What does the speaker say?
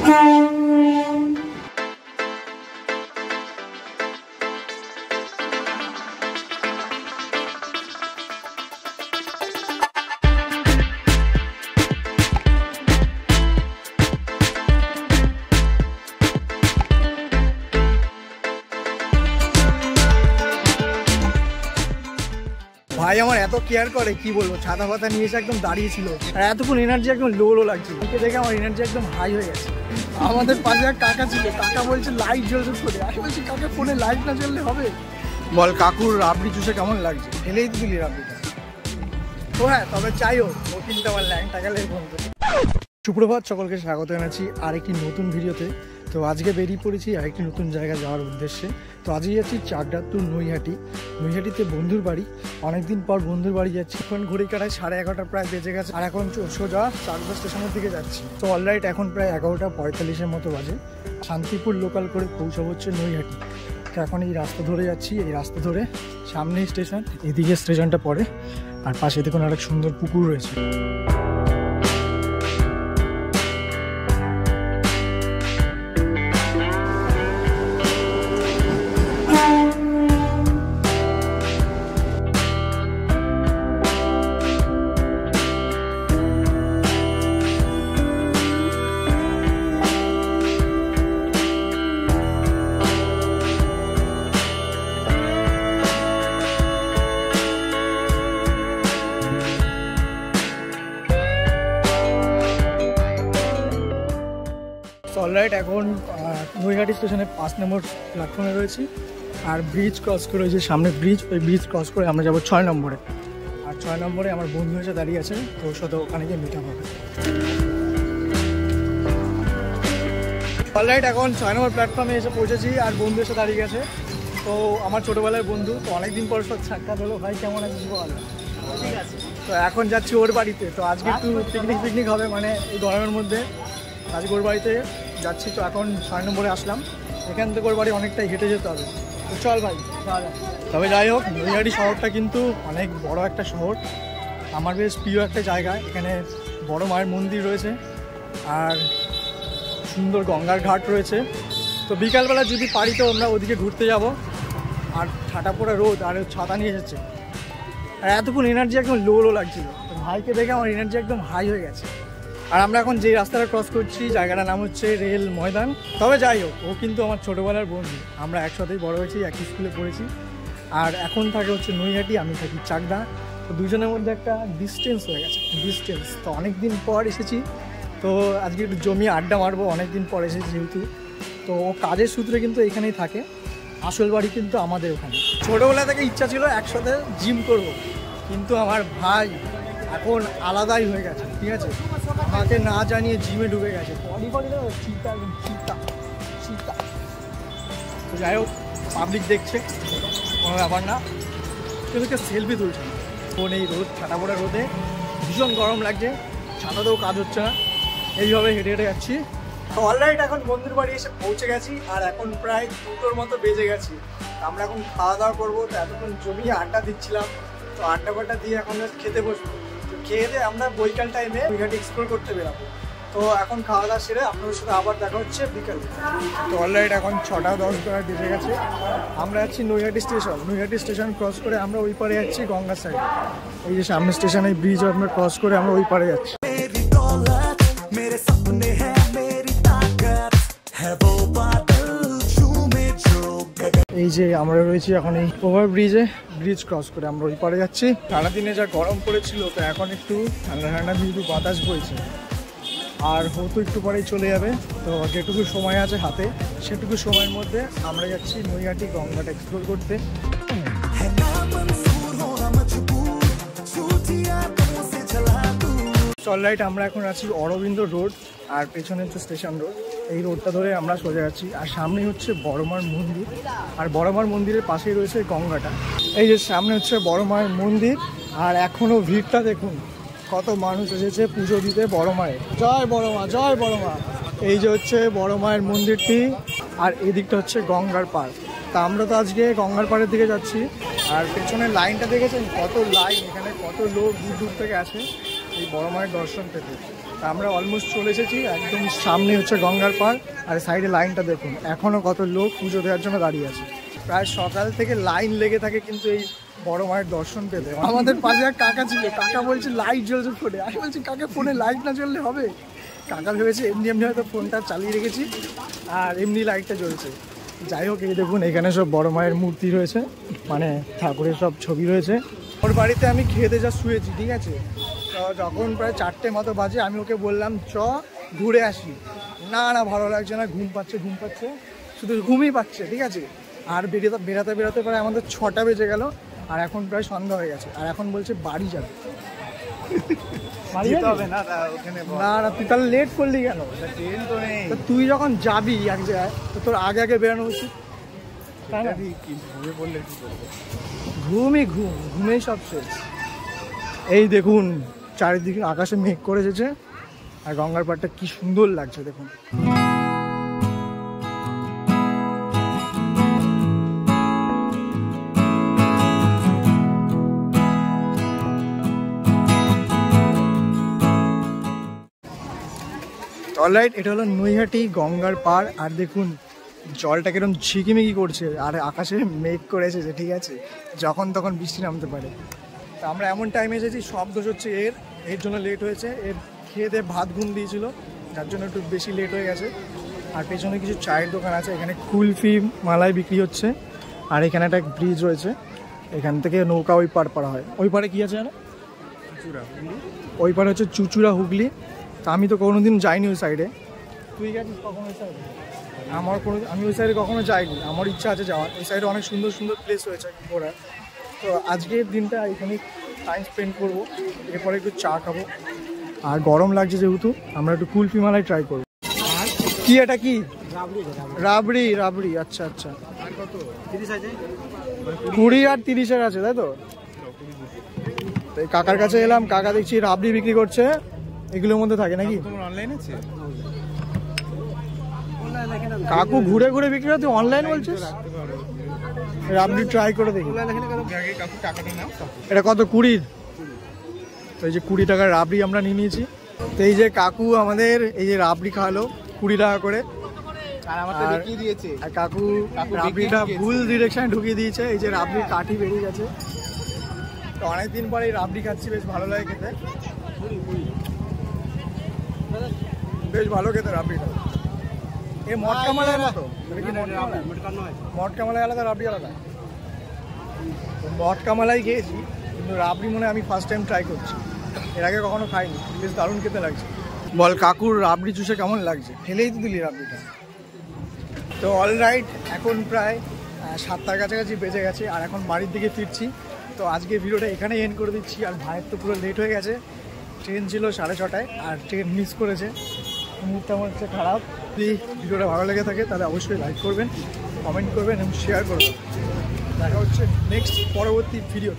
ভাই আমার এত কেয়ার করে কি বলবো, ছাতা ফাতা নিয়ে এসে একদম দাঁড়িয়ে ছিল আর এতক্ষণ এনার্জি একদম লো লো লাগছিল। ওকে দেখে আমার এনার্জি একদম হাই হয়ে গেছে। আমাদের পাশে এক কাকা ছিল, কাকা বলছে লাইট জ্বলছে করে। আমি বলছি কাকা ফোনে লাইট না জ্বললে হবে? বল কাকুর রাবড়ি চুষে কেমন লাগছে? এলেই তো দিলি রাবড়িটা। তো হ্যাঁ, তবে চাই হোক ও কিন্তু আমার ল্যাংটা গেলের বন্ধু। সুপ্রভাত, সকলকে স্বাগত জানাচ্ছি আরেকটি নতুন ভিডিওতে। তো আজকে বেরিয়ে পড়েছি আরেকটি নতুন জায়গায় যাওয়ার উদ্দেশ্যে। তো আজকে যাচ্ছি চাকদা টু নৈহাটি। নৈহাটিতে বন্ধুর বাড়ি, অনেকদিন পর বন্ধুর বাড়ি যাচ্ছি। এখন ঘড়ি কাটায় 11:30 প্রায় বেজে গেছে আর এখন সোজা চাকদা স্টেশনের দিকে যাচ্ছি। তো অলরাইট এখন প্রায় 11:45 মতো বাজে। শান্তিপুর লোকাল করে পৌঁছাবো হচ্ছে নৈহাটি। তো এখন এই রাস্তা ধরে যাচ্ছি, এই রাস্তা ধরে সামনেই স্টেশন, এদিকে স্টেশনটা পড়ে আর পাশে দেখুন আরেক সুন্দর পুকুর রয়েছে। অলরাইট এখন নৈহাটি স্টেশনে 5 নম্বর প্ল্যাটফর্মে রয়েছি আর ব্রিজ ক্রস করে যে সামনে ব্রিজ, ওই ব্রিজ ক্রস করে আমরা যাবো 6 নম্বরে। আর 6 নম্বরে আমার বন্ধু এসে দাঁড়িয়ে আছে, তো ওর সাথে ওখানে গিয়ে মিট আপ হবে। অলরাইট এখন 6 নম্বর প্ল্যাটফর্মে এসে পৌঁছেছি আর বন্ধু এসে দাঁড়িয়ে গেছে। তো আমার ছোটোবেলার বন্ধু, তো অনেকদিন পর সব সাক্ষাৎ হলো। ভাই কেমন আছিস বল? ঠিক আছে। তো এখন যাচ্ছি ওর বাড়িতে। তো আজকে একটু পিকনিক হবে, মানে এই গরমের মধ্যে আজকে ওর বাড়িতে যাচ্ছি। তো এখন 6 নম্বরে আসলাম, এখান থেকে ওর বাড়ি অনেকটাই হেঁটে যেতে হবে। তো চল ভাই। তবে যাই হোক, নৈহাটি শহরটা কিন্তু অনেক বড় একটা শহর, আমার বেশ প্রিয় একটা জায়গা। এখানে বড় মায়ের মন্দির রয়েছে আর সুন্দর গঙ্গার ঘাট রয়েছে। তো বিকালবেলা যদি পারি তো আমরা ওদিকে ঘুরতে যাব। আর ঠাটা পড়া রোদ আর ছাতা নিয়ে এসেছে আর এতক্ষণ এনার্জি একদম লো লো লাগছিল। তো ভাইকে দেখে আমার এনার্জি একদম হাই হয়ে গেছে। আর আমরা এখন যে রাস্তাটা ক্রস করছি জায়গাটার নাম হচ্ছে রেল ময়দান। তবে যাই হোক, ও কিন্তু আমার ছোটোবেলার বন্ধু, আমরা একসাথেই বড় হয়েছি, একই স্কুলে পড়েছি। আর এখন থাকে হচ্ছে নৈহাটি, আমি থাকি চাকদা। তো দুজনের মধ্যে একটা ডিস্টেন্স হয়ে গেছে, ডিস্টেন্স। তো অনেক দিন পর এসেছি, তো আজকে একটু জমিয়ে আড্ডা মারবো। অনেক দিন পর এসেছি যেহেতু, তো ও কাজের সূত্রে কিন্তু এখানেই থাকে। আসল বাড়ি কিন্তু আমাদের ওখানে। ছোটোবেলা থেকে ইচ্ছা ছিল একসাথে জিম করব, কিন্তু আমার ভাই এখন আলাদাই হয়ে গেছে, ঠিক আছে? আমাকে না জানিয়ে জিমে ঢুকে গেছে। বডি চিতা চিতা চিতা। তো যাই হোক, পাবলিক দেখছে, কোনো ব্যাপার না। কেউ সেলফি তুলছে না। ফোন এই রোদ, ছাতা পড়া রোদে ভীষণ গরম লাগছে, ছাতাতেও কাজ হচ্ছে না, এইভাবে হেঁটে হেঁটে যাচ্ছি। অলরাইট এখন বন্ধুর বাড়ি এসে পৌঁছে গেছি আর এখন প্রায় 2টোর মতো বেজে গেছি। আমরা এখন খাওয়া দাওয়া করবো। তো এতক্ষণ জমিয়ে আড্ডা দিচ্ছিলাম, তো আড্ডা ফাড্ডা দিয়ে এখন খেতে বসবো। তো খেয়ে দিয়ে আমরা বৈকাল টাইমে নৈহাটি এক্সপ্লোর করতে বেরাবো। তো এখন খাওয়া দাওয়া সেরে আপনাদের সাথে আবার দেখা হচ্ছে বিকালে। তো অলরাইট এখন 6:10 বেজে গেছে। আমরা যাচ্ছি Naihati station. Naihati station cross করে আমরা ওই পারে যাচ্ছি গঙ্গা সাইড। এই যে সামনে স্টেশন, এই ব্রিজ আমরা ক্রস করে আমরা ওই পারে যাচ্ছি। এই যে আমরা রয়েছি এখন এই ওভার ব্রিজে, ব্রিজ ক্রস করে আমরা ওই পারে যাচ্ছি। সারাদিনে যা গরম পড়েছিল, তো এখন একটু ঠান্ডা ঠান্ডা যেহেতু বাতাস বইছে আর হয়তো একটু পরেই চলে যাবে। তো যেটুকু সময় আছে হাতে, সেটুকু সময়ের মধ্যে আমরা যাচ্ছি নৈহাটি গঙ্গাটা এক্সপ্লোর করতে। অলরাইট আমরা এখন আছি অরবিন্দ রোড আর পেছনে হচ্ছে স্টেশন রোড। এই রোডটা ধরে আমরা সোজা যাচ্ছি আর সামনে হচ্ছে বড় মার মন্দির আর বড় মার মন্দিরের পাশেই রয়েছে গঙ্গাটা। এই যে সামনে হচ্ছে বড় মায়ের মন্দির আর এখনও ভিড়টা দেখুন, কত মানুষ এসেছে পুজো দিতে বড় মায়ের। জয় বড় মা, জয় বড় মা। এই যে হচ্ছে বড় মায়ের মন্দিরটি আর এদিকটা হচ্ছে গঙ্গার পাড়। তা আমরা তো আজকে গঙ্গার পাড়ের দিকে যাচ্ছি আর পেছনের লাইনটা দেখেছেন, কত লাইন, এখানে কত লোক দূর দূর থেকে আসে এই বড় মায়ের দর্শন পেতে। তা আমরা অলমোস্ট চলে এসেছি, একদম সামনে হচ্ছে গঙ্গার পাড়। আর সাইডে লাইনটা দেখুন, এখনও কত লোক পুজো দেওয়ার জন্য দাঁড়িয়ে আছে। প্রায় সকাল থেকে লাইন লেগে থাকে কিন্তু এই বড় মায়ের দর্শন পেতে। আমাদের পাশে এক কাকা ছিল, কাকা বলছে লাইট জ্বলছে ফোনে। আমি বলছি কাকা ফোনে লাইট না জ্বললে হবে? কাকা ভেবেছে এমনি এমনি হয়তো ফোনটা চালিয়ে রেখেছি আর এমনি লাইটটা জ্বলছে। যাই হোক, এই দেখুন এখানে সব বড় মায়ের মূর্তি রয়েছে, মানে ঠাকুরের সব ছবি রয়েছে। ওর বাড়িতে আমি খেতে যা শুয়েছি, ঠিক আছে। তো যখন প্রায় 4টে মতো বাজে আমি ওকে বললাম চ ঘুরে আসি। না না, ভালো লাগছে না, ঘুম পাচ্ছে, শুধু ঘুমই পাচ্ছে, ঠিক আছে। আর বেরাতে প্রায় আমাদের 6টা বেজে গেল, আর এখন প্রায় সন্ধ্যা হয়ে গেছে। আর এখন বলছে বাড়ি যাবে। না না, তুই তাহলে লেট করলি কেন? ট্রেন তো নেই। তুই যখন যাবি এক জায়গায় তো তোর আগে আগে বেরোনো উচিত। ঘুমেই সব শেষ। এই দেখুন চারিদিকে আকাশে মেঘ করে এসেছে, আর গঙ্গার পাড়টা কি সুন্দর লাগছে দেখুন। অলরাইট, এটা হলো নৈহাটি গঙ্গার পাড়। আর দেখুন জলটা কিরকম ঝিকিমিকি করছে, আর আকাশে মেঘ করে এসেছে, ঠিক আছে। যখন তখন বৃষ্টি নামতে পারে। তো আমরা এমন টাইমে এসেছি, সব দোষ হচ্ছে এর জন্য লেট হয়েছে। এর খেয়ে দিয়ে ভাত ঘুম দিয়েছিল, যার জন্য একটু বেশি লেট হয়ে গেছে। আর পেছনে কিছু চায়ের দোকান আছে, এখানে কুলফি মালাই বিক্রি হচ্ছে। আর এখানে একটা ব্রিজ রয়েছে, এখান থেকে নৌকা ওই পার পাড়া হয়। ওই পারে কী আছে জানো? ওই পারে হচ্ছে চুচুড়া হুগলি। তা আমি তো কোনোদিন যাইনি ওই সাইডে। তুই গেছিস কখনো ওই সাইডে? আমি ওই সাইডে কখনো যাইনি, আমার ইচ্ছা আছে যাওয়ার। ওই সাইডে অনেক সুন্দর সুন্দর প্লেস রয়েছে ঘোরার। তো আজকের দিনটা এখানে টাইম স্পেন্ড করবো, এরপরে একটু চা খাবো। আর গরম লাগছে যেহেতু, আমরা একটু কুলফি মালাই ট্রাই করবো। কি এটা কি? রাবড়ি। আচ্ছা আচ্ছা, 20 আর 30-এর আছে, তাই তো? এই কাকার কাছে এলাম, কাকা দেখছি রাবড়ি বিক্রি করছে। এগুলোর মধ্যে থাকে নাকি? কাকু ঘুরে ঘুরে বিক্রি করে, তুই অনলাইন বলছিস? রাবড়ি ট্রাই করে দেখি। এটা কত? 20? তো এই যে 20 টাকার রাবড়ি আমরা নিয়ে নিয়েছি। তো এই যে কাকু আমাদের এই যে রাবড়ি খাওয়ালো 20 টাকা করে। আর কাকু রাবড়িটা ভুল ডিরেকশনে ঢুকিয়ে দিয়েছে। এই যে রাবড়ির কাঠি বেরিয়ে গেছে। তো অনেকদিন পরে এই রাবড়ি খাচ্ছি, বেশ ভালো লাগে খেতে। বেশ ভালো খেতে রাবড়িটা। এ মটকা মালাই মতো, মটকা মালাই আলাদা, রাবড়ি আলাদা। মটকা মালাই খেয়েছি, কিন্তু রাবড়ি মনে হয় আমি ফার্স্ট টাইম ট্রাই করছি। এর আগে কখনো খাইনি, বেশ দারুণ খেতে লাগছে। বল কাকুর রাবড়ি চুষে কেমন লাগছে? ফেলেই তো দিলি রাবড়িটা। তো অলরাইট, এখন প্রায় 7টার কাছাকাছি বেজে গেছে, আর এখন বাড়ির দিকে ফিরছি। তো আজকে ভিডিওটা এখানেই এন্ড করে দিচ্ছি। আর ভাইয়ের তো পুরো লেট হয়ে গেছে, ট্রেন ছিল 6:30টায়, আর ট্রেন মিস করেছে। মুডটা আমার হচ্ছে খারাপ। যদি ভিডিওটা ভালো লেগে থাকে তাহলে অবশ্যই লাইক করবেন, কমেন্ট করবেন এবং শেয়ার করবেন। দেখা হচ্ছে নেক্সট পরবর্তী ভিডিও।